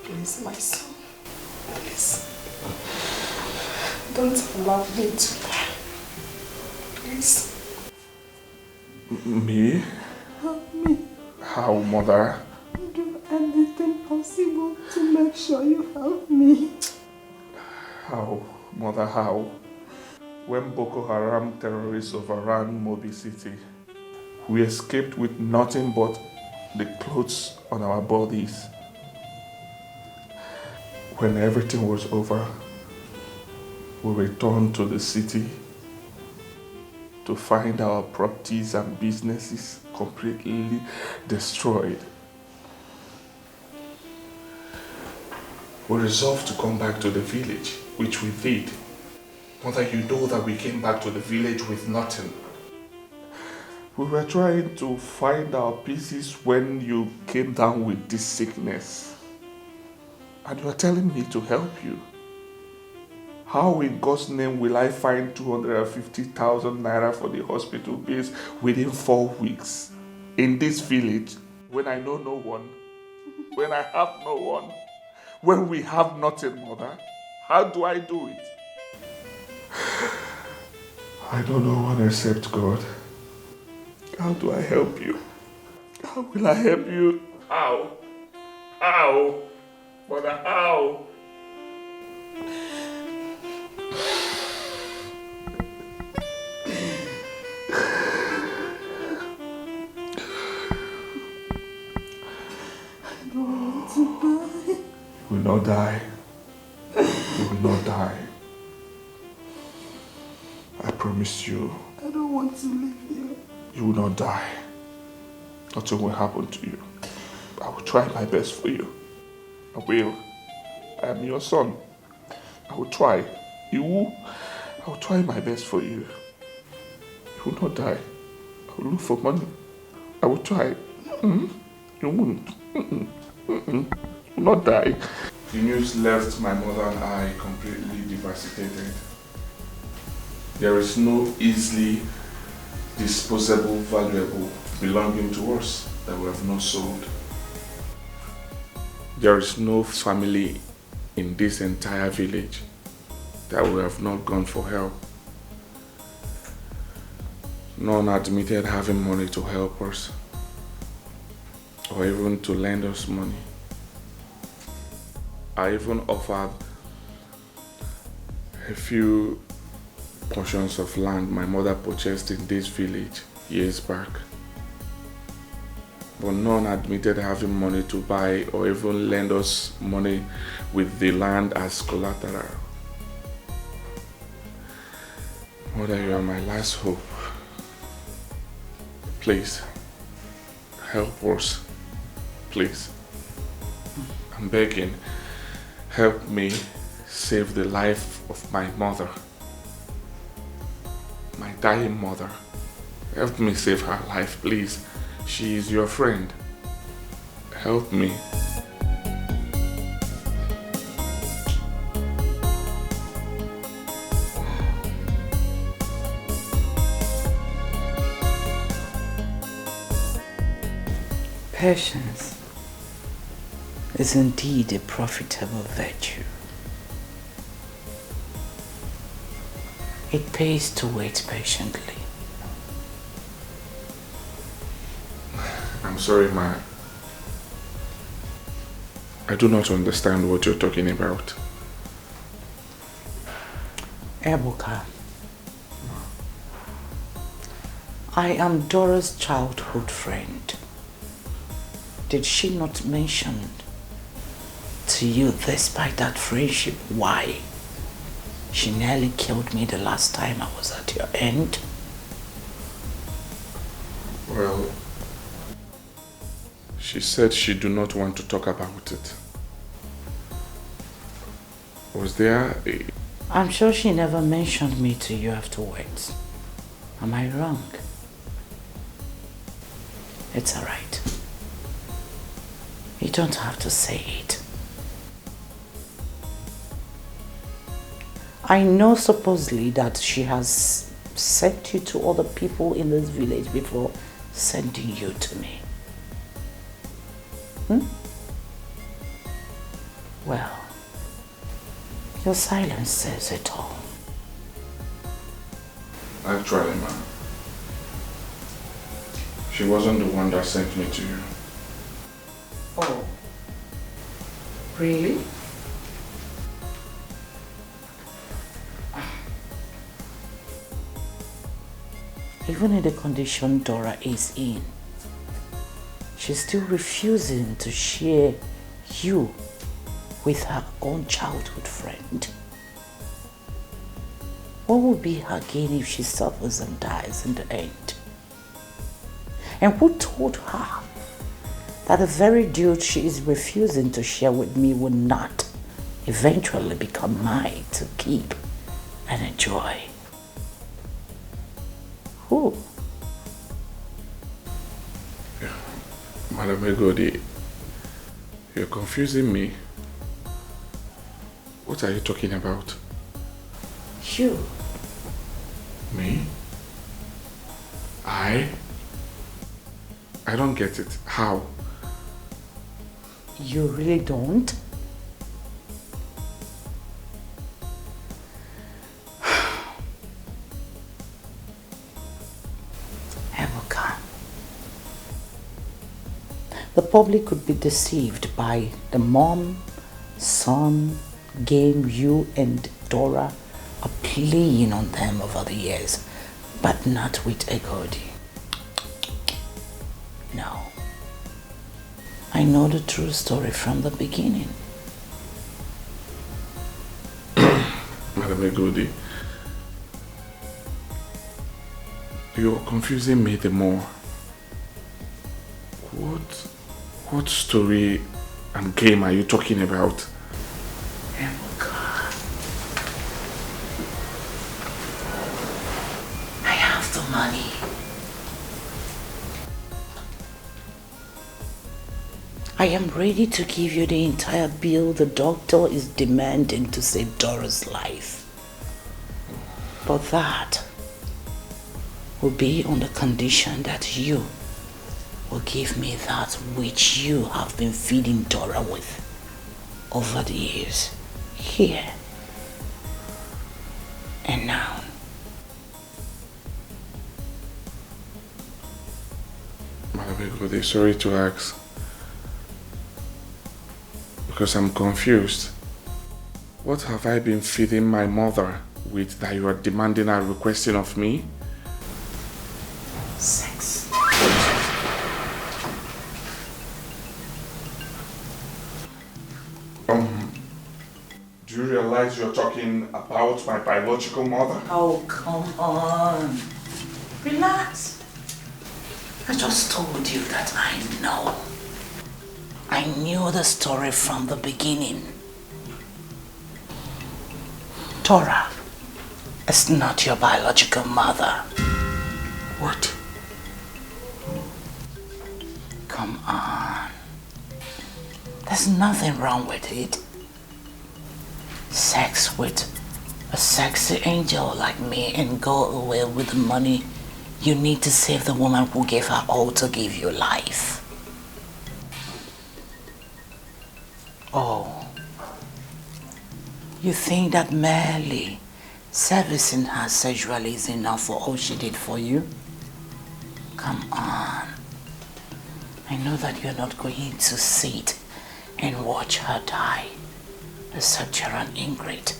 [SPEAKER 5] Please, my son. Please.
[SPEAKER 3] Don't allow me to die. Please.
[SPEAKER 1] Me?
[SPEAKER 3] Help me.
[SPEAKER 1] How, mother?
[SPEAKER 3] Do anything possible to make sure you help me.
[SPEAKER 1] How, mother, how? When Boko Haram terrorists overran Mobi City, we escaped with nothing but the clothes on our bodies. When everything was over, we returned to the city to find our properties and businesses completely destroyed. We resolved to come back to the village, which we did. Mother, you know that we came back to the village with nothing. We were trying to find our pieces when you came down with this sickness. And you are telling me to help you. How in God's name will I find 250,000 naira for the hospital bills within 4 weeks in this village when I know no one, when I have no one, when we have nothing, Mother? How do I do it? I don't know one except God. How do I help you? How will I help you? How? How? Mother, how?
[SPEAKER 3] I don't want to die.
[SPEAKER 1] You will not die. You will not die. I promise you.
[SPEAKER 3] I don't want to leave you.
[SPEAKER 1] You will not die. Nothing will happen to you. I will try my best for you. I will. I am your son. I will try. I will try my best for you. You will not die. I will look for money. I will try. You won't. You will not die. The news left my mother and I completely devastated. There is no easily disposable valuable belonging to us that we have not sold. There is no family in this entire village that we have not gone for help. None admitted having money to help us or even to lend us money. I even offered a few portions of land my mother purchased in this village years back. But none admitted having money to buy or even lend us money with the land as collateral. Mother, you are my last hope. Please, help us. Please. I'm begging, help me save the life of my mother. My dying mother. Help me save her life, please. She is your friend. Help me.
[SPEAKER 8] Patience is indeed a profitable virtue. It pays to wait patiently.
[SPEAKER 1] I'm sorry, Ma. I do not understand what you're talking about.
[SPEAKER 8] Ebuka, I am Dora's childhood friend. Did she not mention to you, despite that friendship, why she nearly killed me the last time I was at your end?
[SPEAKER 1] Well, she said she do not want to talk about it. Was there a...
[SPEAKER 8] I'm sure she never mentioned me to you afterwards. Am I wrong? It's all right. You don't have to say it. I know supposedly that she has sent you to other people in this village before sending you to me. Well, your silence says it all.
[SPEAKER 1] Actually, ma, she wasn't the one that sent me to you.
[SPEAKER 8] Oh. Really? Even in the condition Dora is in, she's still refusing to share you with her own childhood friend. What would be her gain if she suffers and dies in the end? And who told her that the very dude she is refusing to share with me will not eventually become mine to keep and enjoy? Who?
[SPEAKER 1] Yeah. Madam Egodi, you're confusing me. What are you talking about?
[SPEAKER 8] You.
[SPEAKER 1] Me? I don't get it. How?
[SPEAKER 8] You really don't? Ebuka. The public could be deceived by the mom, son, game you and Dora are playing on them over the years, but not with Egodi. No. I know the true story from the beginning.
[SPEAKER 1] Madam Egodi, you're confusing me the more. What story and game are you talking about?
[SPEAKER 8] I have the money. I am ready to give you the entire bill the doctor is demanding to save Dora's life. But that will be on the condition that you will give me that which you have been feeding Dora with over the years. Here and now.
[SPEAKER 1] Madam Egodi, sorry to ask, because I'm confused. What have I been feeding my mother with that you are demanding and requesting of me?
[SPEAKER 8] Sex.
[SPEAKER 1] Do you realize you're talking about my biological mother?
[SPEAKER 8] Oh, come on. Relax. I just told you that I know. I knew the story from the beginning. Dora is not your biological mother.
[SPEAKER 1] What?
[SPEAKER 8] Come on. There's nothing wrong with it. Sex with a sexy angel like me and go away with the money you need to save the woman who gave her all to give you life. Oh, you think that merely servicing her sexually is enough for all she did for you? Come on. I know that you're not going to sit and watch her die, the subterranean ingrate.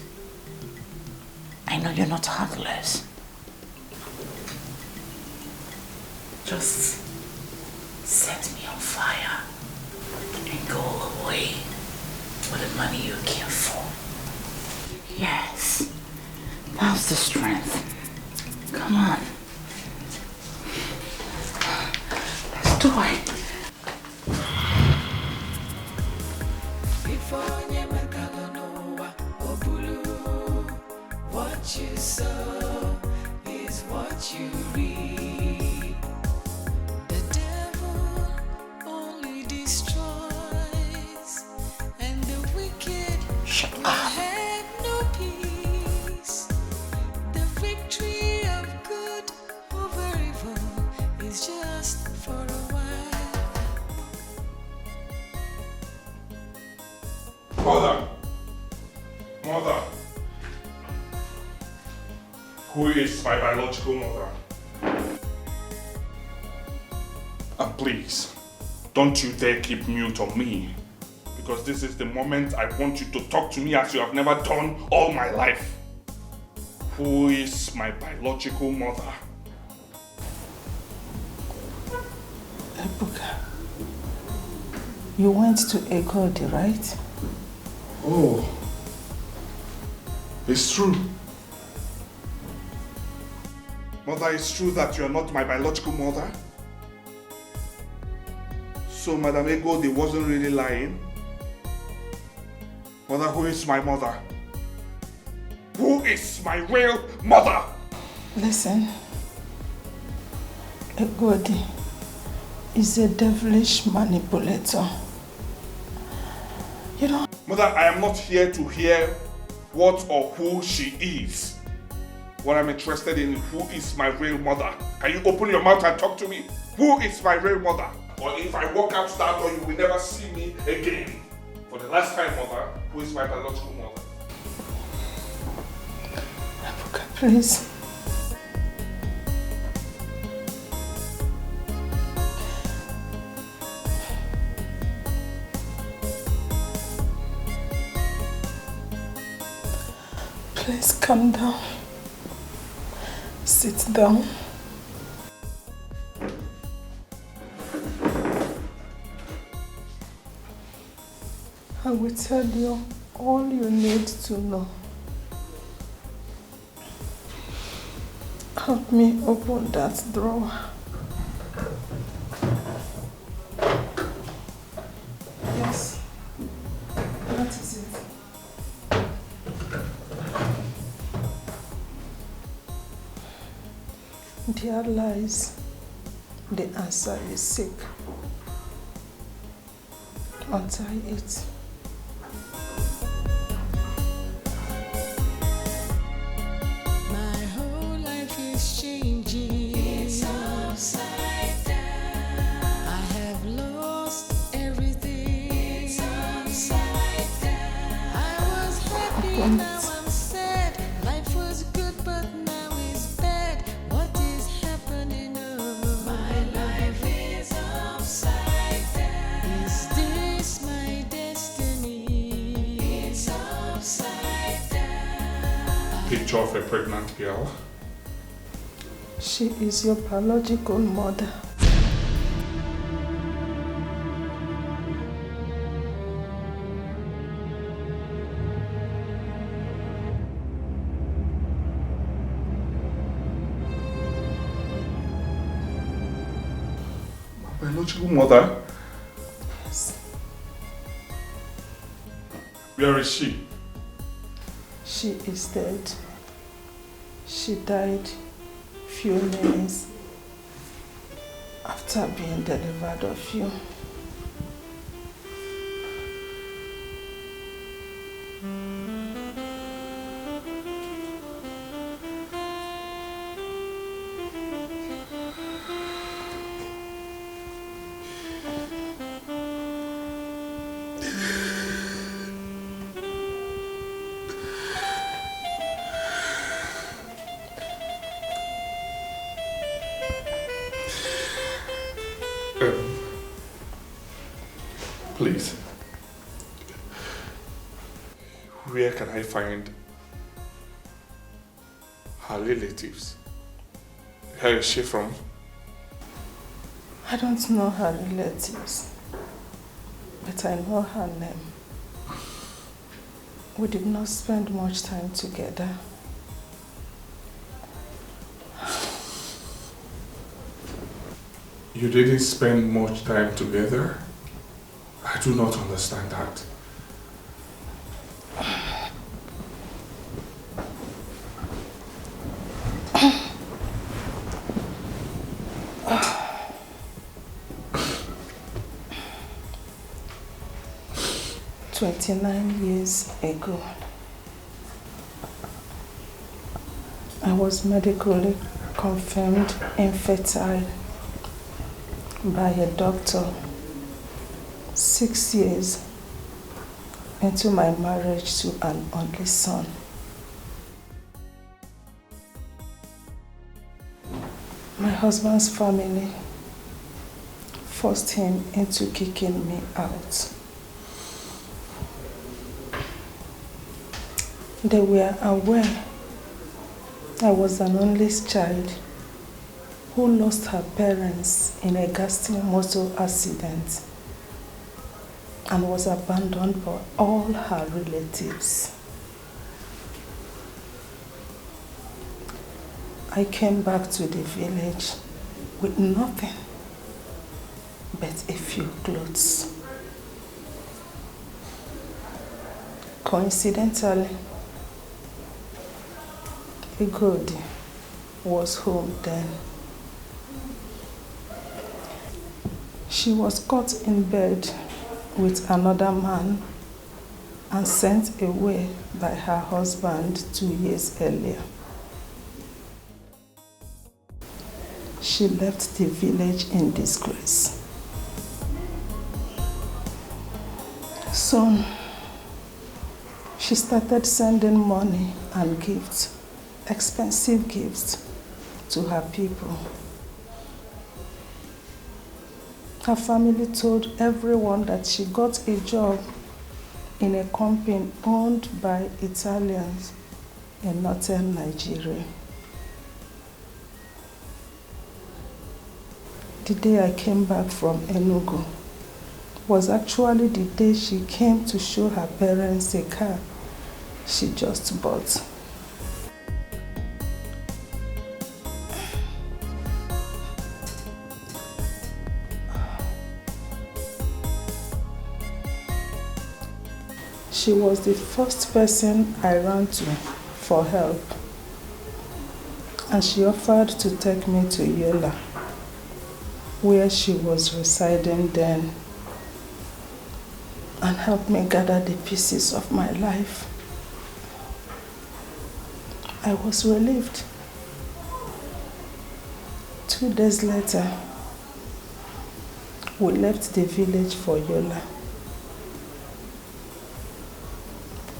[SPEAKER 8] I know you're not heartless. Just set me on fire and go away with the money you came for. Yes, that's the strength. Come on. Let's do it.
[SPEAKER 12] What you sow is what you reap. The devil only destroys, and the wicked will have no peace. The victory of good over evil is just for a while.
[SPEAKER 1] Mother! Mother! Who is my biological mother? And please, don't you dare keep mute on me. Because this is the moment I want you to talk to me as you have never done all my life. Who is my biological mother?
[SPEAKER 8] Ebuka, you went to Ekodi, right?
[SPEAKER 1] Oh, it's true. Mother, it's true that you are not my biological mother? So Madam Egodi wasn't really lying? Mother, who is my mother? Who is my real mother?
[SPEAKER 8] Listen, Egodi is a devilish manipulator. You know...
[SPEAKER 1] Mother, I am not here to hear what or who she is. What I'm interested in, who is my real mother? Can you open your mouth and talk to me? Who is my real mother? Or if I walk out that door, you will never see me again. For the last time, mother, who is my biological mother?
[SPEAKER 8] Ebuka, please. Please calm down. Sit down. I will tell you all you need to know. Help me open that drawer. Yes, what is it? Dear lies, the answer is sick. Untie it.
[SPEAKER 12] My whole life is changing. It's upside down. I have lost everything. It's upside down. I was happy, now I'm sad. Life was good, but now it's bad. What is happening? Oh, my life is upside down. Is this my destiny? It's upside down.
[SPEAKER 1] Picture of a pregnant girl.
[SPEAKER 8] She is your biological mother.
[SPEAKER 1] Biological mother?
[SPEAKER 8] Yes.
[SPEAKER 1] Where is she?
[SPEAKER 8] She is dead. She died few minutes after being delivered of you.
[SPEAKER 1] Please. Where can I find her relatives? Where is she from?
[SPEAKER 8] I don't know her relatives, but I know her name. We did not spend much time together.
[SPEAKER 1] You didn't spend much time together? I do not understand that.
[SPEAKER 8] "29 years ago, I was medically confirmed infertile by a doctor 6 years into my marriage to an only son.
[SPEAKER 6] My husband's family forced him into kicking me out. They were aware I was an only child who lost her parents in a ghastly motor accident and was abandoned by all her relatives. I came back to the village with nothing but a few clothes. Coincidentally, Igodi was home then. She was caught in bed with another man and sent away by her husband 2 years earlier. She left the village in disgrace. Soon, she started sending money and gifts, expensive gifts, to her people. Her family told everyone that she got a job in a company owned by Italians in northern Nigeria. The day I came back from Enugu was actually the day she came to show her parents a car she just bought. She was the first person I ran to for help, and she offered to take me to Yola, where she was residing then, and help me gather the pieces of my life. I was relieved. 2 days later, we left the village for Yola.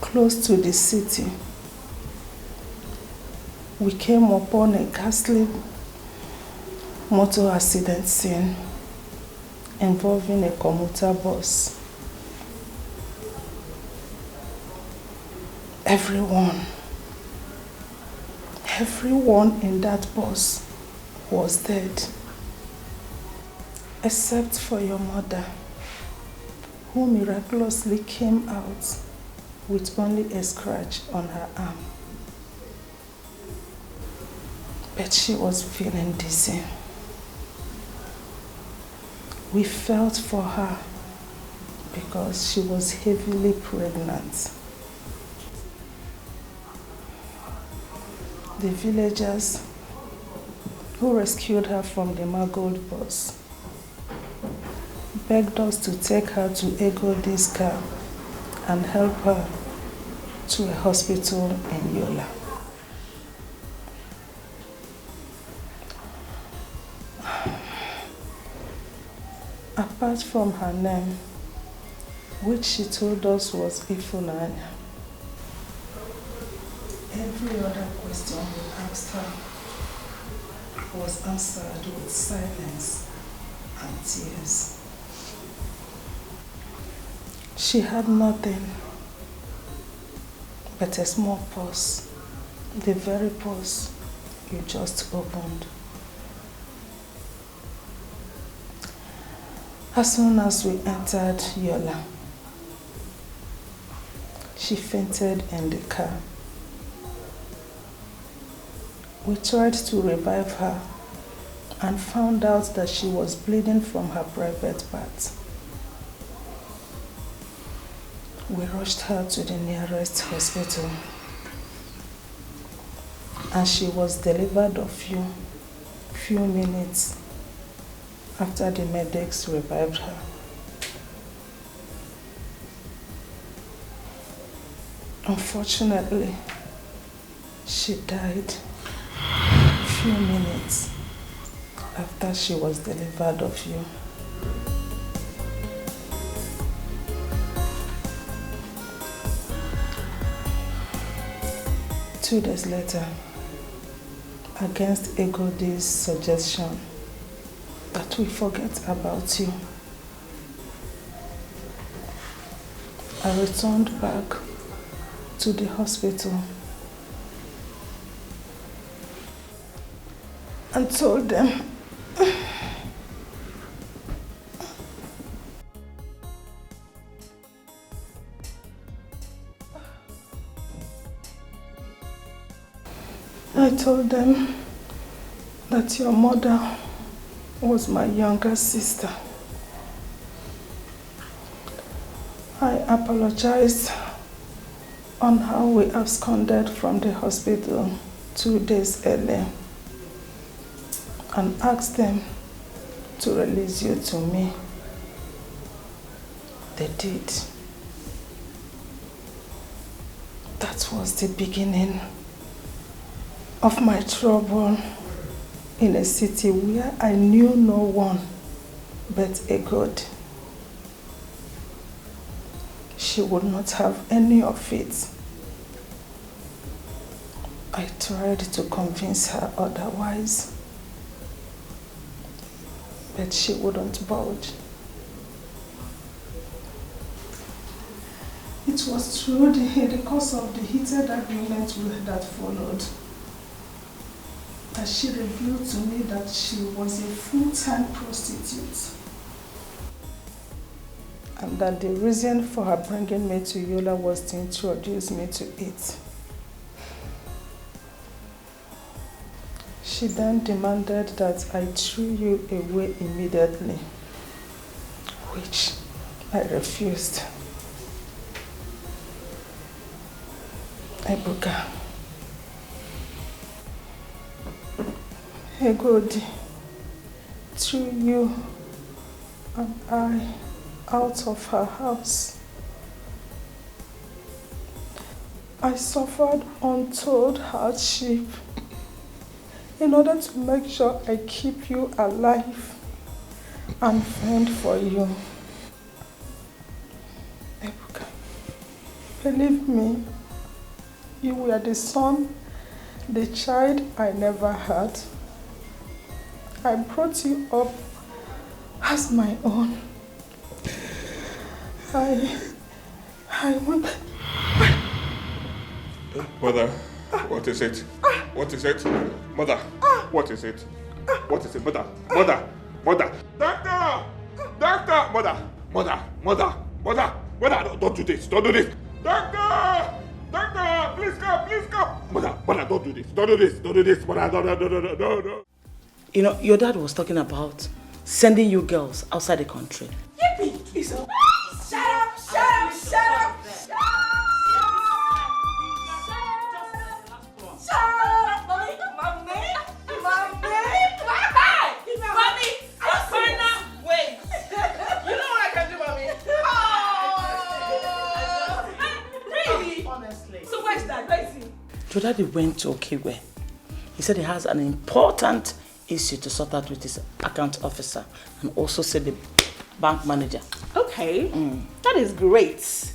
[SPEAKER 6] Close to the city, we came upon a ghastly motor accident scene involving a commuter bus. Everyone in that bus was dead, except for your mother, who miraculously came out with only a scratch on her arm. But she was feeling dizzy. We felt for her because she was heavily pregnant. The villagers who rescued her from the mangled bus begged us to take her to Egodi's car and help her to a hospital in Yola. Apart from her name, which she told us was Ifunanya, every other question we asked her was answered with silence and tears. She had nothing but a small purse, the very purse you just opened. As soon as we entered Yola, she fainted in the car. We tried to revive her and found out that she was bleeding from her private parts. We rushed her to the nearest hospital, and she was delivered a few minutes after the medics revived her. Unfortunately, she died a few minutes after she was delivered of you. 2 days later, against Egodi's suggestion that we forget about you. I returned back to the hospital and told them that your mother was my younger sister. I apologized on how we absconded from the hospital 2 days earlier and asked them to release you to me. They did. That was the beginning of my trouble in a city where I knew no one but a God. She would not have any of it. I tried to convince her otherwise, but she wouldn't budge. It was through the course of the heated argument that followed that she revealed to me that she was a full-time prostitute, and that the reason for her bringing me to Yola was to introduce me to it. She then demanded that I threw you away immediately, which I refused. Ebuka, Egodi threw you and I out of her house. I suffered untold hardship in order to make sure I keep you alive and fend for you. Ebuka, believe me, you were the son, the child I never had. I brought you up as my own. I want...
[SPEAKER 1] Mother, what is it? What is it? Mother, what is it? What is it? Mother, mother, mother. Doctor! Doctor! Mother, don't do this, don't do this. Doctor! Doctor, please come. Mother, don't do this. Mother, no.
[SPEAKER 8] You know, your dad was talking about sending you girls outside the country.
[SPEAKER 3] Yippee! Please. Shut up!
[SPEAKER 8] Your daddy went to Okiwe. He said he has an important issue to sort out with his account officer and also said the bank manager.
[SPEAKER 3] Okay, that is great.